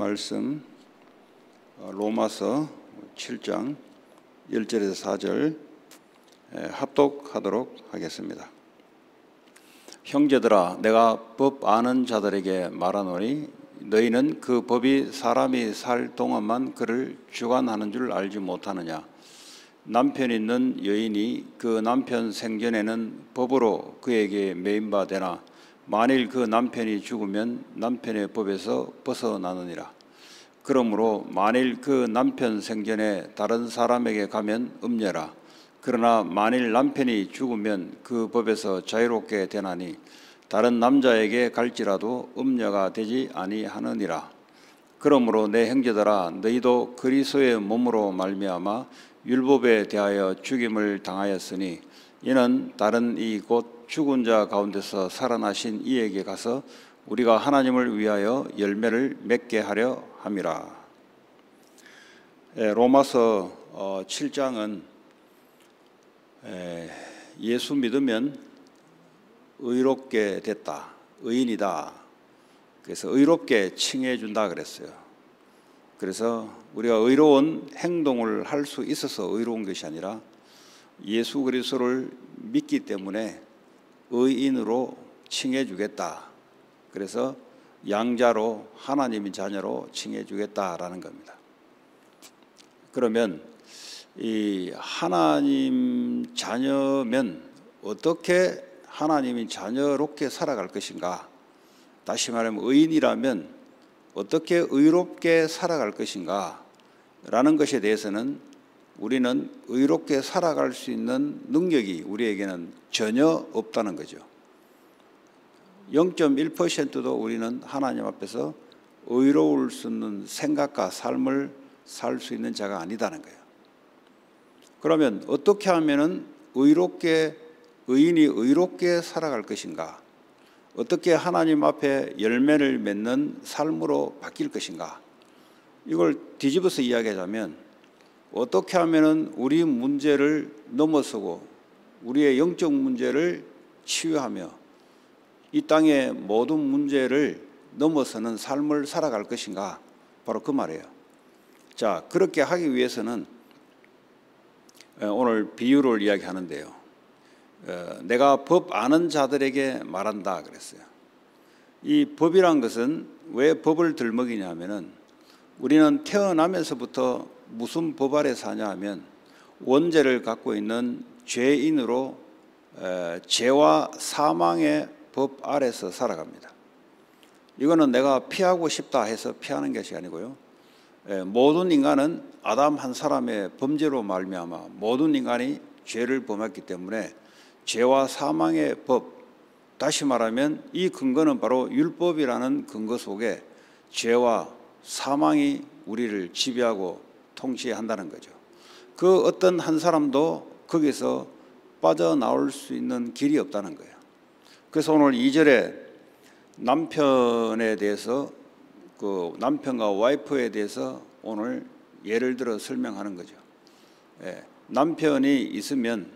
말씀 로마서 7장 1절에서 4절 합독하도록 하겠습니다. 형제들아, 내가 법 아는 자들에게 말하노니 너희는 그 법이 사람이 살 동안만 그를 주관하는 줄 알지 못하느냐. 남편 있는 여인이 그 남편 생전에는 법으로 그에게 매인바 되나 만일 그 남편이 죽으면 남편의 법에서 벗어나느니라. 그러므로 만일 그 남편 생전에 다른 사람에게 가면 음녀라. 그러나 만일 남편이 죽으면 그 법에서 자유롭게 되나니 다른 남자에게 갈지라도 음녀가 되지 아니하느니라. 그러므로 내 형제들아, 너희도 그리스도의 몸으로 말미암아 율법에 대하여 죽임을 당하였으니 이는 다른 이 곧 죽은 자 가운데서 살아나신 이에게 가서 우리가 하나님을 위하여 열매를 맺게 하려 함이라. 로마서 7장은 예수 믿으면 의롭게 됐다, 의인이다. 그래서 의롭게 칭해 준다 그랬어요. 그래서 우리가 의로운 행동을 할 수 있어서 의로운 것이 아니라 예수 그리스도를 믿기 때문에 의인으로 칭해 주겠다. 그래서 양자로 하나님의 자녀로 칭해 주겠다라는 겁니다. 그러면 이 하나님 자녀면 어떻게 하나님의 자녀롭게 살아갈 것인가? 다시 말하면 의인이라면 어떻게 의롭게 살아갈 것인가? 라는 것에 대해서는 우리는 의롭게 살아갈 수 있는 능력이 우리에게는 전혀 없다는 거죠. 0.1%도 우리는 하나님 앞에서 의로울 수 있는 생각과 삶을 살 수 있는 자가 아니다는 거예요. 그러면 어떻게 하면은 의인이 의롭게 살아갈 것인가? 어떻게 하나님 앞에 열매를 맺는 삶으로 바뀔 것인가? 이걸 뒤집어서 이야기하자면 어떻게 하면은 우리 문제를 넘어서고 우리의 영적 문제를 치유하며 이 땅의 모든 문제를 넘어서는 삶을 살아갈 것인가? 바로 그 말이에요. 자, 그렇게 하기 위해서는 오늘 비유를 이야기하는데요. 내가 법 아는 자들에게 말한다 그랬어요. 이 법이란 것은 왜 법을 들먹이냐 하면은 우리는 태어나면서부터 무슨 법 아래 사냐 하면 원죄를 갖고 있는 죄인으로 죄와 사망의 법 아래서 살아갑니다. 이거는 내가 피하고 싶다 해서 피하는 것이 아니고요. 모든 인간은 아담 한 사람의 범죄로 말미암아 모든 인간이 죄를 범했기 때문에 죄와 사망의 법, 다시 말하면 이 근거는 바로 율법이라는 근거 속에 죄와 사망이 우리를 지배하고 통치한다는 거죠. 그 어떤 한 사람도 거기서 빠져나올 수 있는 길이 없다는 거예요. 그래서 오늘 2절에 남편에 대해서 그 남편과 와이프에 대해서 오늘 예를 들어 설명하는 거죠. 남편이 있으면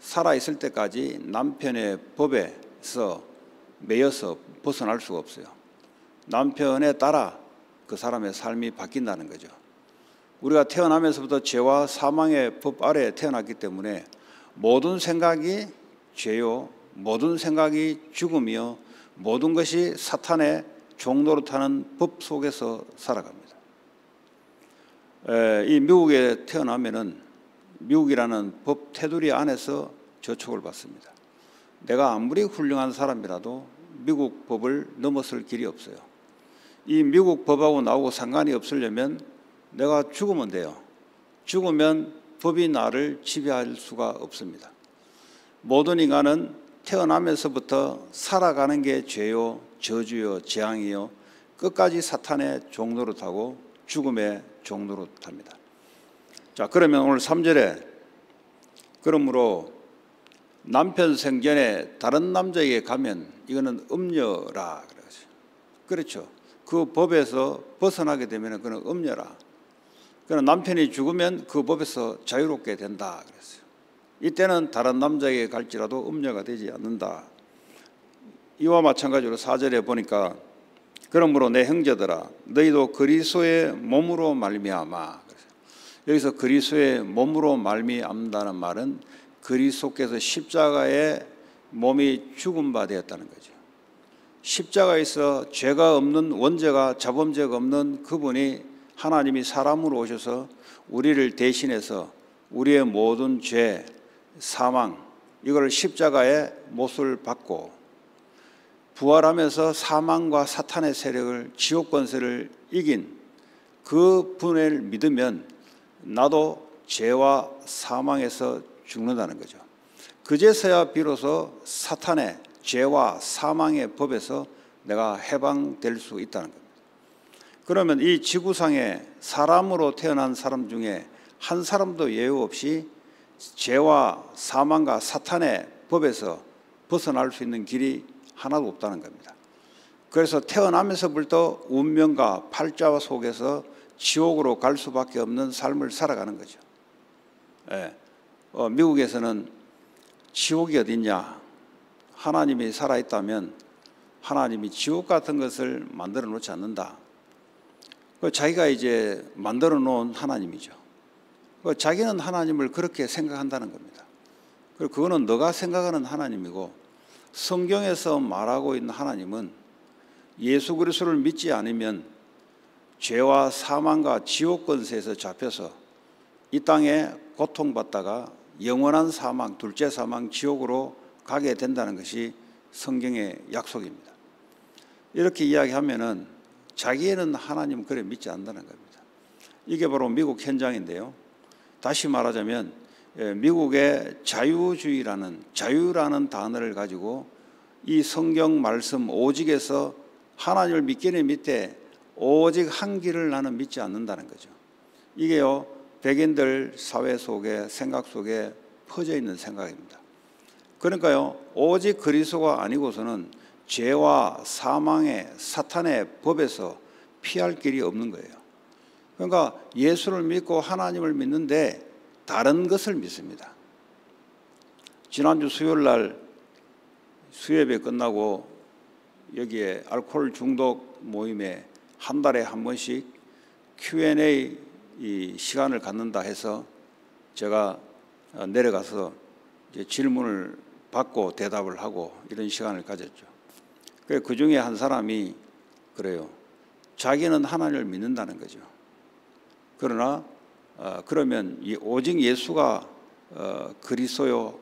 살아있을 때까지 남편의 법에서 매여서 벗어날 수가 없어요. 남편에 따라 그 사람의 삶이 바뀐다는 거죠. 우리가 태어나면서부터 죄와 사망의 법 아래에 태어났기 때문에 모든 생각이 죄요, 모든 생각이 죽음이요, 모든 것이 사탄의 종노릇 타는 법 속에서 살아갑니다. 이 미국에 태어나면은 미국이라는 법 테두리 안에서 저촉을 받습니다. 내가 아무리 훌륭한 사람이라도 미국 법을 넘어설 길이 없어요. 이 미국 법하고 나하고 상관이 없으려면 내가 죽으면 돼요. 죽으면 법이 나를 지배할 수가 없습니다. 모든 인간은 태어나면서부터 살아가는 게 죄요, 저주요, 재앙이요, 끝까지 사탄의 종노릇하고 죽음의 종노릇합니다. 자, 그러면 오늘 3절에 그러므로 남편 생전에 다른 남자에게 가면 이거는 음녀라 그러죠. 그렇죠. 그 법에서 벗어나게 되면 그는 음녀라. 그러나 남편이 죽으면 그 법에서 자유롭게 된다 그랬어요. 이때는 다른 남자에게 갈지라도 음녀가 되지 않는다. 이와 마찬가지로 4절에 보니까 그러므로 내 형제들아 너희도 그리스도의 몸으로 말미암아. 여기서 그리스도의 몸으로 말미암다는 말은 그리스도께서 십자가에 몸이 죽은 바 되었다는 거죠. 십자가에서 죄가 없는 원죄가 자범죄가 없는 그분이 하나님이 사람으로 오셔서 우리를 대신해서 우리의 모든 죄, 사망 이걸 십자가의 못을 받고 부활하면서 사망과 사탄의 세력을 지옥 권세를 이긴 그 분을 믿으면 나도 죄와 사망에서 죽는다는 거죠. 그제서야 비로소 사탄의 죄와 사망의 법에서 내가 해방될 수 있다는 겁니다. 그러면 이 지구상에 사람으로 태어난 사람 중에 한 사람도 예외 없이 죄와 사망과 사탄의 법에서 벗어날 수 있는 길이 하나도 없다는 겁니다. 그래서 태어나면서부터 운명과 팔자 속에서 지옥으로 갈 수밖에 없는 삶을 살아가는 거죠. 미국에서는 지옥이 어딨냐? 하나님이 살아있다면 하나님이 지옥 같은 것을 만들어 놓지 않는다. 자기가 이제 만들어 놓은 하나님이죠. 자기는 하나님을 그렇게 생각한다는 겁니다. 그리고 그거는 너가 생각하는 하나님이고 성경에서 말하고 있는 하나님은 예수 그리스도를 믿지 않으면 죄와 사망과 지옥 권세에서 잡혀서 이 땅에 고통받다가 영원한 사망, 둘째 사망, 지옥으로 가게 된다는 것이 성경의 약속입니다. 이렇게 이야기하면은 자기에는 하나님 그래 믿지 않는다는 겁니다. 이게 바로 미국 현장인데요. 다시 말하자면 미국의 자유라는 단어를 가지고 이 성경 말씀 오직에서 하나님을 믿기는 믿되 오직 한 길을 나는 믿지 않는다는 거죠. 이게요 백인들 사회 속에 생각 속에 퍼져 있는 생각입니다. 그러니까요 오직 그리스도가 아니고서는 죄와 사망의 사탄의 법에서 피할 길이 없는 거예요. 그러니까 예수를 믿고 하나님을 믿는데 다른 것을 믿습니다. 지난주 수요일 날 수요예배 끝나고 여기에 알코올 중독 모임에 한 달에 한 번씩 Q&A 이 시간을 갖는다 해서 제가 내려가서 이제 질문을 받고 대답을 하고 이런 시간을 가졌죠. 그 중에 한 사람이 그래요. 자기는 하나님을 믿는다는 거죠. 그러나 그러면 오직 예수가 그리스도요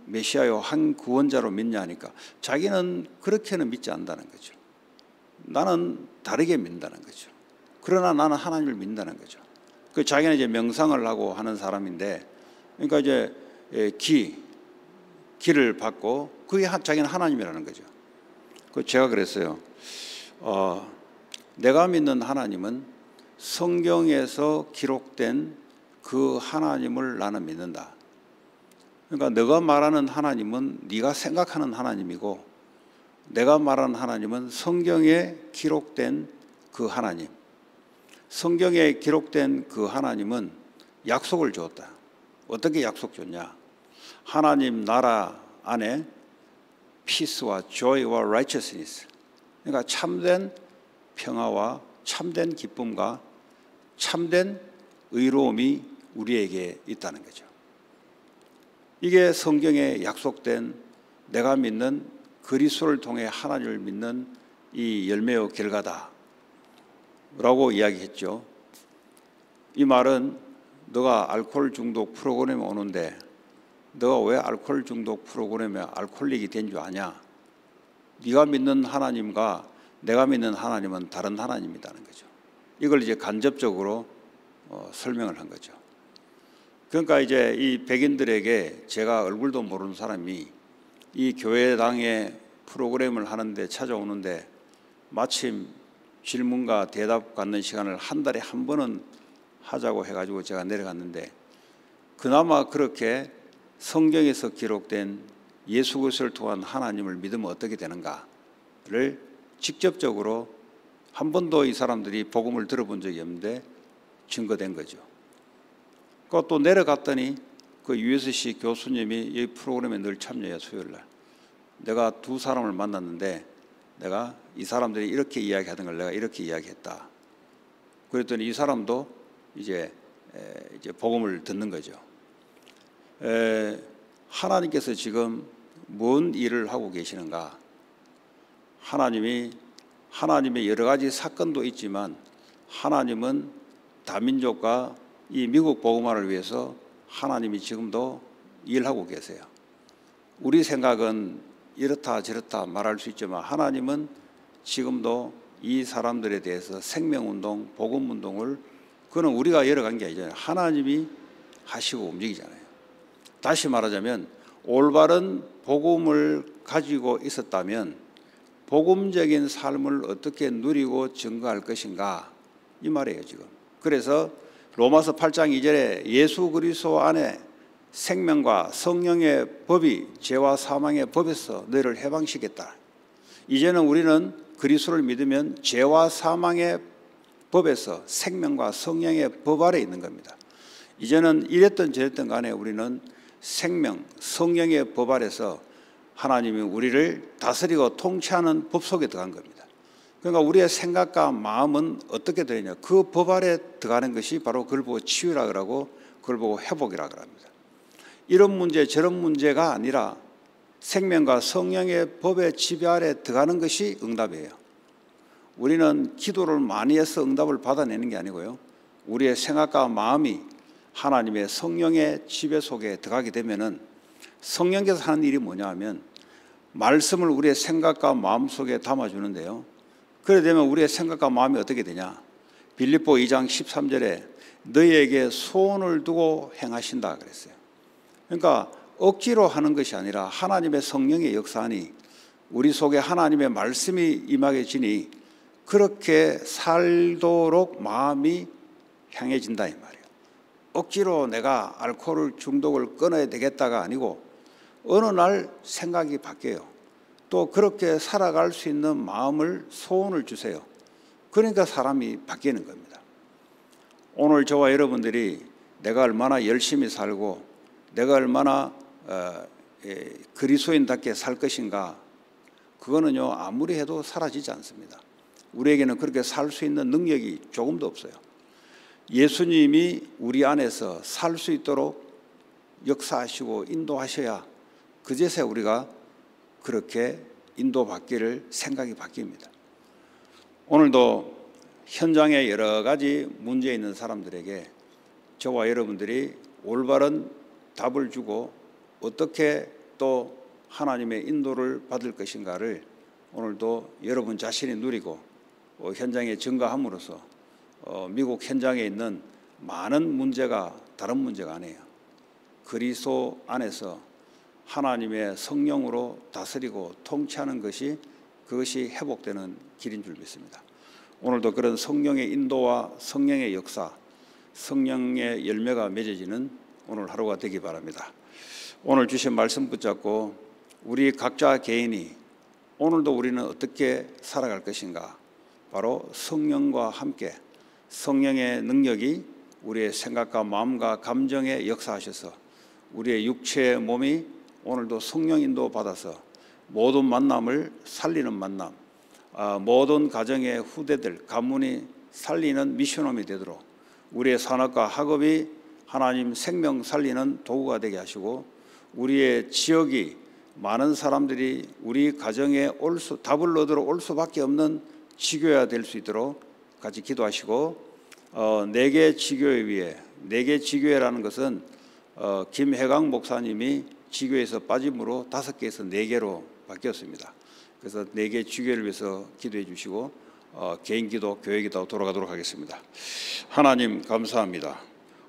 메시아요 한 구원자로 믿냐 하니까 자기는 그렇게는 믿지 않는다는 거죠. 나는 다르게 믿는다는 거죠. 그러나 나는 하나님을 믿는다는 거죠. 그 자기는 이제 명상을 하고 하는 사람인데 그러니까 이제 기를 받고 그게 자기는 하나님이라는 거죠. 그 제가 그랬어요. 내가 믿는 하나님은 성경에서 기록된 그 하나님을 나는 믿는다. 그러니까 너가 말하는 하나님은 네가 생각하는 하나님이고 내가 말하는 하나님은 성경에 기록된 그 하나님. 성경에 기록된 그 하나님은 약속을 주었다. 어떻게 약속 줬냐? 하나님 나라 안에 peace와 joy와 righteousness, 그러니까 참된 평화와 참된 기쁨과 참된 의로움이 우리에게 있다는 거죠. 이게 성경에 약속된 내가 믿는 그리스도를 통해 하나님을 믿는 이 열매의 결과다 라고 이야기했죠. 이 말은 너가 알코올 중독 프로그램에 오는데 너가 왜 알코올 중독 프로그램에 알코올릭이 된 줄 아냐? 네가 믿는 하나님과 내가 믿는 하나님은 다른 하나님이라는 거죠. 이걸 이제 간접적으로 설명을 한 거죠. 그러니까 이제 이 백인들에게 제가 얼굴도 모르는 사람이 이 교회당의 프로그램을 하는데 찾아오는데 마침 질문과 대답 갖는 시간을 한 달에 한 번은 하자고 해가지고 제가 내려갔는데 그나마 그렇게 성경에서 기록된 예수 그리스도를 통한 하나님을 믿으면 어떻게 되는가를 직접적으로 한 번도 이 사람들이 복음을 들어본 적이 없는데 증거된 거죠. 또 내려갔더니 그 USC 교수님이 이 프로그램에 늘 참여해요. 수요일 날. 내가 두 사람을 만났는데 내가 이 사람들이 이렇게 이야기하던 걸 내가 이렇게 이야기했다. 그랬더니 이 사람도 이제 복음을 듣는 거죠. 하나님께서 지금 뭔 일을 하고 계시는가? 하나님의 여러 가지 사건도 있지만 하나님은 다민족과 이 미국 복음화를 위해서 하나님이 지금도 일하고 계세요. 우리 생각은 이렇다 저렇다 말할 수 있지만 하나님은 지금도 이 사람들에 대해서 생명운동, 복음운동을 그건 우리가 열어간 게 아니잖아요. 하나님이 하시고 움직이잖아요. 다시 말하자면 올바른 복음을 가지고 있었다면 복음적인 삶을 어떻게 누리고 증거할 것인가 이 말이에요 지금. 그래서 로마서 8장 2절에 예수 그리스도 안에 생명과 성령의 법이 죄와 사망의 법에서 너희를 해방시켰다. 이제는 우리는 그리스도를 믿으면 죄와 사망의 법에서 생명과 성령의 법 아래 있는 겁니다. 이제는 이랬든 저랬든 간에 우리는 생명, 성령의 법 아래서 하나님이 우리를 다스리고 통치하는 법 속에 들어간 겁니다. 그러니까 우리의 생각과 마음은 어떻게 되느냐, 그 법 아래 들어가는 것이 바로 그걸 보고 치유라 그러고 그걸 보고 회복이라 그럽니다. 이런 문제 저런 문제가 아니라 생명과 성령의 법의 지배 아래 들어가는 것이 응답이에요. 우리는 기도를 많이 해서 응답을 받아내는 게 아니고요, 우리의 생각과 마음이 하나님의 성령의 지배 속에 들어가게 되면은 성령께서 하는 일이 뭐냐 하면 말씀을 우리의 생각과 마음 속에 담아주는데요, 그래 되면 우리의 생각과 마음이 어떻게 되냐, 빌립보 2장 13절에 너희에게 소원을 두고 행하신다 그랬어요. 그러니까 억지로 하는 것이 아니라 하나님의 성령의 역사니 우리 속에 하나님의 말씀이 임하게 지니 그렇게 살도록 마음이 향해진다 이 말이에요. 억지로 내가 알코올 중독을 끊어야 되겠다가 아니고 어느 날 생각이 바뀌어요. 또 그렇게 살아갈 수 있는 마음을, 소원을 주세요. 그러니까 사람이 바뀌는 겁니다. 오늘 저와 여러분들이 내가 얼마나 열심히 살고 내가 얼마나 그리스도인답게 살 것인가, 그거는요 아무리 해도 사라지지 않습니다. 우리에게는 그렇게 살 수 있는 능력이 조금도 없어요. 예수님이 우리 안에서 살 수 있도록 역사하시고 인도하셔야 그제서야 우리가 그렇게 인도받기를 생각이 바뀝니다. 오늘도 현장에 여러 가지 문제 있는 사람들에게 저와 여러분들이 올바른 답을 주고 어떻게 또 하나님의 인도를 받을 것인가를 오늘도 여러분 자신이 누리고 현장에 증거함으로써 미국 현장에 있는 많은 문제가 다른 문제가 아니에요. 그리스도 안에서 하나님의 성령으로 다스리고 통치하는 것이, 그것이 회복되는 길인 줄 믿습니다. 오늘도 그런 성령의 인도와 성령의 역사, 성령의 열매가 맺어지는 오늘 하루가 되기 바랍니다. 오늘 주신 말씀 붙잡고 우리 각자 개인이 오늘도 우리는 어떻게 살아갈 것인가, 바로 성령과 함께 성령의 능력이 우리의 생각과 마음과 감정에 역사하셔서 우리의 육체의 몸이 오늘도 성령 인도 받아서 모든 만남을 살리는 만남, 모든 가정의 후대들, 가문이 살리는 미션홈이 되도록 우리의 산업과 학업이 하나님 생명 살리는 도구가 되게 하시고 우리의 지역이 많은 사람들이 우리 가정에 답을 얻으러 올 수밖에 없는 지교회가 될 수 있도록 같이 기도하시고, 4개 지교회 위에, 4개 지교회라는 것은 김혜강 목사님이 지교회에서 빠짐으로 5개에서 4개로 바뀌었습니다. 그래서 4개 지교회를 위해서 기도해 주시고 개인 기도, 교회 기도 돌아가도록 하겠습니다. 하나님 감사합니다.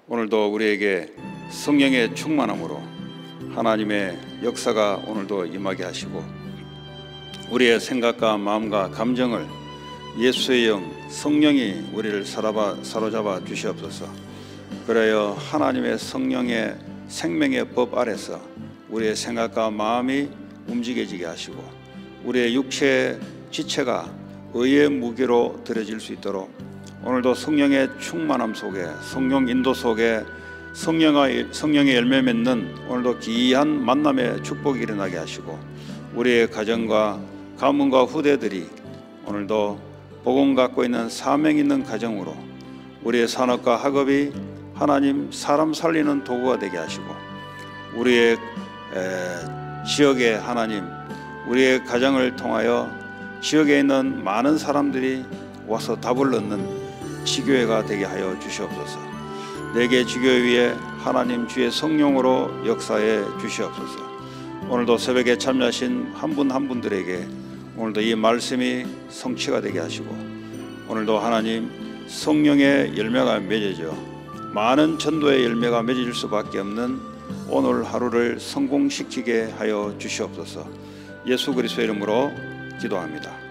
오늘도 우리에게 성령의 충만함으로 하나님의 역사가 오늘도 임하게 하시고 우리의 생각과 마음과 감정을 예수의 영, 성령이 우리를 사로잡아 주시옵소서. 그래야 하나님의 성령의 생명의 법 아래서 우리의 생각과 마음이 움직여지게 하시고 우리의 육체의 지체가 의의 무게로 들어질 수 있도록 오늘도 성령의 충만함 속에, 성령 인도 속에 성령의 열매 맺는 오늘도 귀한 만남의 축복이 일어나게 하시고 우리의 가정과 가문과 후대들이 오늘도 복음 갖고 있는 사명 있는 가정으로 우리의 산업과 학업이 하나님 사람 살리는 도구가 되게 하시고 우리의 지역에 하나님 우리의 가정을 통하여 지역에 있는 많은 사람들이 와서 답을 얻는 지교회가 되게 하여 주시옵소서. 내게 지교회 위에 하나님 주의 성령으로 역사해 주시옵소서. 오늘도 새벽에 참여하신 한 분 한 분들에게 오늘도 이 말씀이 성취가 되게 하시고 오늘도 하나님 성령의 열매가 맺어져 많은 전도의 열매가 맺어질 수밖에 없는 오늘 하루를 성공시키게 하여 주시옵소서. 예수 그리스도의 이름으로 기도합니다.